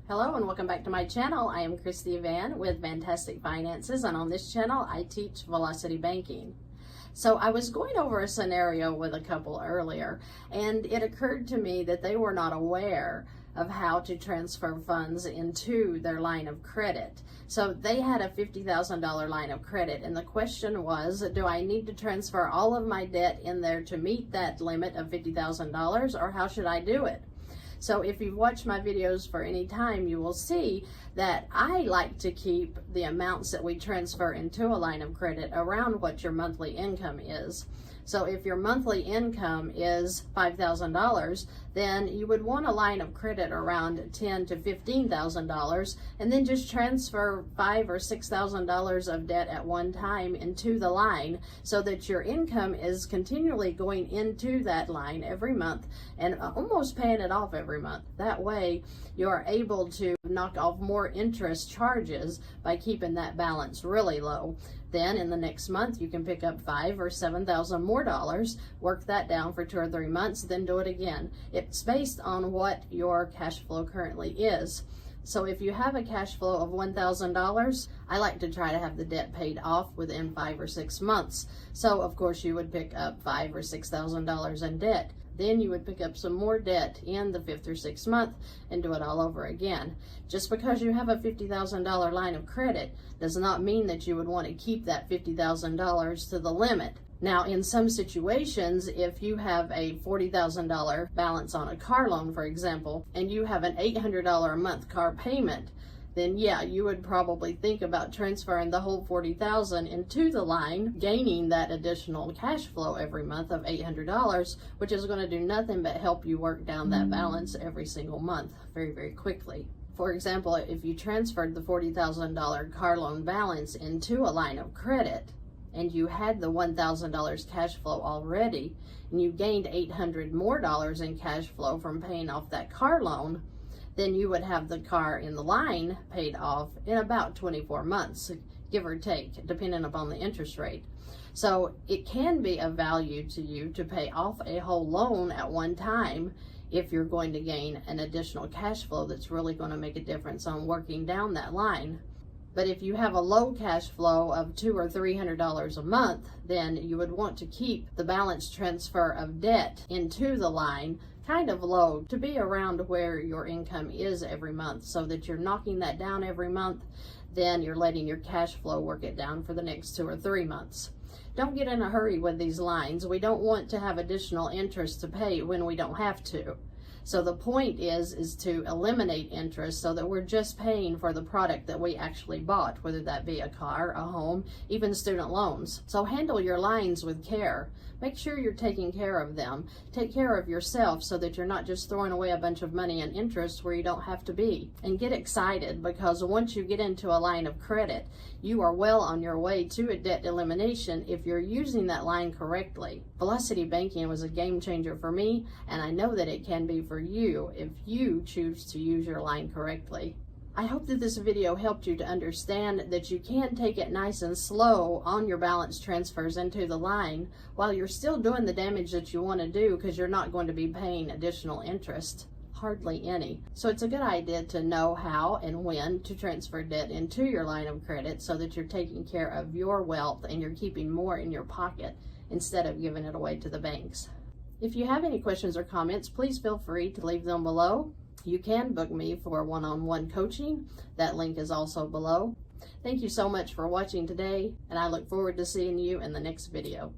Hello and welcome back to my channel. I am Christy VANN with VANNtastic Finances, and on this channel I teach velocity banking. So I was going over a scenario with a couple earlier, and it occurred to me that they were not aware of how to transfer funds into their line of credit. So they had a $50,000 line of credit, and the question was, do I need to transfer all of my debt in there to meet that limit of $50,000, or how should I do it? So if you've watched my videos for any time, you will see that I like to keep the amounts that we transfer into a line of credit around what your monthly income is. So if your monthly income is $5,000, then you would want a line of credit around $10,000 to $15,000, and then just transfer $5,000 or $6,000 of debt at one time into the line, so that your income is continually going into that line every month and almost paying it off every month. That way you're able to knock off more interest charges by keeping that balance really low. Then in the next month you can pick up $5,000 or $7,000 more dollars, work that down for 2 or 3 months, then do it again. It's based on what your cash flow currently is. So if you have a cash flow of $1,000, I like to try to have the debt paid off within 5 or 6 months. So of course you would pick up $5,000 or $6,000 in debt. Then you would pick up some more debt in the 5th or 6th month and do it all over again. Just because you have a $50,000 line of credit does not mean that you would want to keep that $50,000 to the limit. Now, in some situations, if you have a $40,000 balance on a car loan, for example, and you have an $800 a month car payment, then yeah, you would probably think about transferring the whole $40,000 into the line, gaining that additional cash flow every month of $800, which is going to do nothing but help you work down that balance every single month very, very quickly. For example, if you transferred the $40,000 car loan balance into a line of credit, and you had the $1,000 cash flow already, and you gained $800 more in cash flow from paying off that car loan, then you would have the car in the line paid off in about 24 months, give or take, depending upon the interest rate. So it can be of value to you to pay off a whole loan at one time if you're going to gain an additional cash flow that's really going to make a difference on working down that line. But if you have a low cash flow of $200 or $300 a month, then you would want to keep the balance transfer of debt into the line kind of low, to be around where your income is every month, so that you're knocking that down every month. Then you're letting your cash flow work it down for the next 2 or 3 months. Don't get in a hurry with these lines. We don't want to have additional interest to pay when we don't have to. So the point is to eliminate interest, so that we're just paying for the product that we actually bought, whether that be a car, a home, even student loans. So handle your lines with care. Make sure you're taking care of them. Take care of yourself so that you're not just throwing away a bunch of money in interest where you don't have to be. And get excited, because once you get into a line of credit, you are well on your way to a debt elimination if you're using that line correctly. Velocity banking was a game changer for me, and I know that it can be for you if you choose to use your line correctly. I hope that this video helped you to understand that you can take it nice and slow on your balance transfers into the line while you're still doing the damage that you want to do, because you're not going to be paying additional interest. Hardly any. So it's a good idea to know how and when to transfer debt into your line of credit, so that you're taking care of your wealth and you're keeping more in your pocket instead of giving it away to the banks. If you have any questions or comments, please feel free to leave them below. You can book me for one-on-one coaching. That link is also below. Thank you so much for watching today, and I look forward to seeing you in the next video.